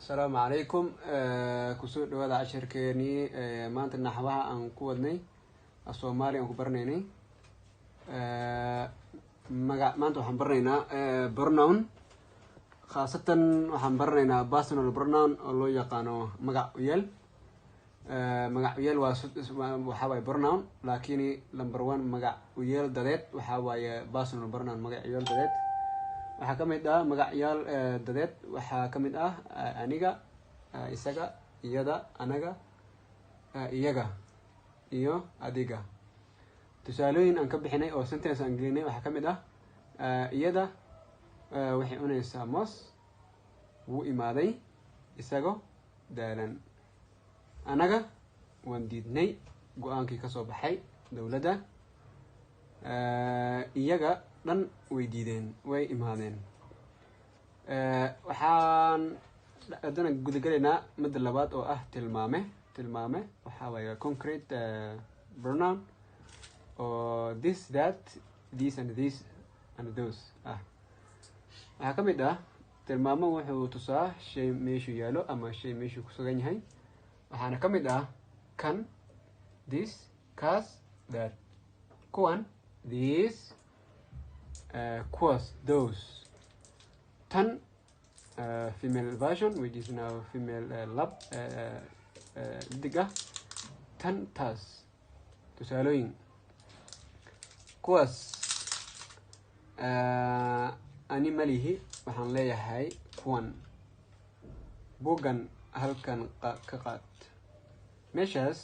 السلام عليكم كسود وهذا عشر كيني ما أنت نحوها أن كودني الصومالي أن كبرنيني ما أنتو حنبرنينا برنون خاصة وحنبرنينا باسن البرنون اللي يقانو مقع ويل مقع ويل وحاوي برنون لكني لمبروان مقع ويل دادت وحاوي باسن البرنون مقع ويل دادت waxaa ka mid ah magacyaal dadeed waxaa ka mid ah aniga isaga iyada anaga iyaga iyo adiga tusaalooyin aan ka bixinay oo sentence aan gelinay waxaa ka mid ah iyada waxay cunaysaa moos wuu imaaday isago daalan anaga waan diidnay go-aankii ka soo baxay dowladda iyaga dhan way diideen way imaadeen waxaan hadana guda galaynaa midda labaad oo ah tilmaame waxaa waaye concrete pronoun oo this that this and this and those waxaa ka mid ah tilmaamo wuxuu tusaa shay meeshuu yaalo ama shay meeshuu ku sugan yahay waxaana ka mid ah kan this kaas that kuwan these quas those tan female version which is now female lab diga tan tas tusaalooyin kuwaas ani malihi waxaan leeyahay kuwan buuggan halkan ka qaad meeshaas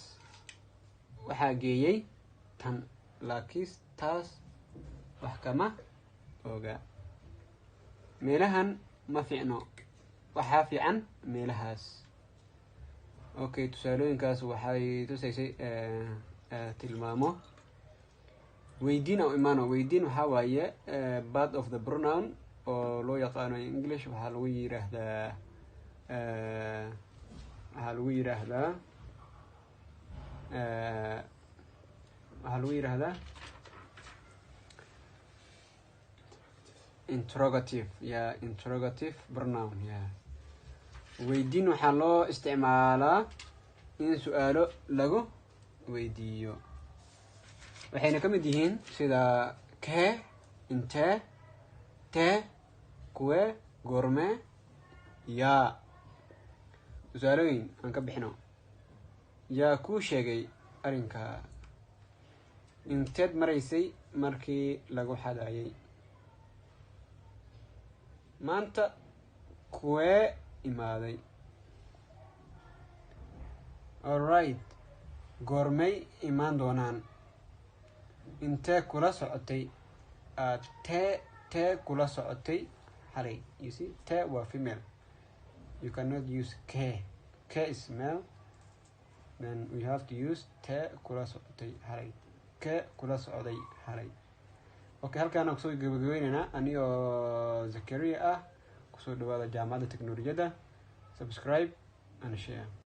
waxaa geeyay tan laakiin taas wax kama oga meelahan ma fiicno waxaa fiican meelahaas okay tusaalooyinkaas waxay tusaysay tilmaamo weydiin oo imaano weydiin waxaa waaye part of the pronoun oo loo yaqaano in English waxaa lagu yiraahdaa interrogative interrogative pronoun weydiin waxaa loo isticmaalaa in su'aalo lagu weydiiyo waxayna ka mid yihiin sida kee intee tee kuwee goormee yaa tusaalooyin aan ka bixino yaa kuu sheegay arrinka inteed maraysay markii lagu xadayay maanta kuwee imaaday alright goormay imaan doonaan intee kula socotay tee kula socotay xalay you see tee waa female you cannot use k is male then we have to use tee kula socotay xalay ke kula socday xalay okay halkaan kusoo gabagabeynayna anigoo Zakaria kusoo dhawaada jaamacadda teknolojiyadda subscribe and share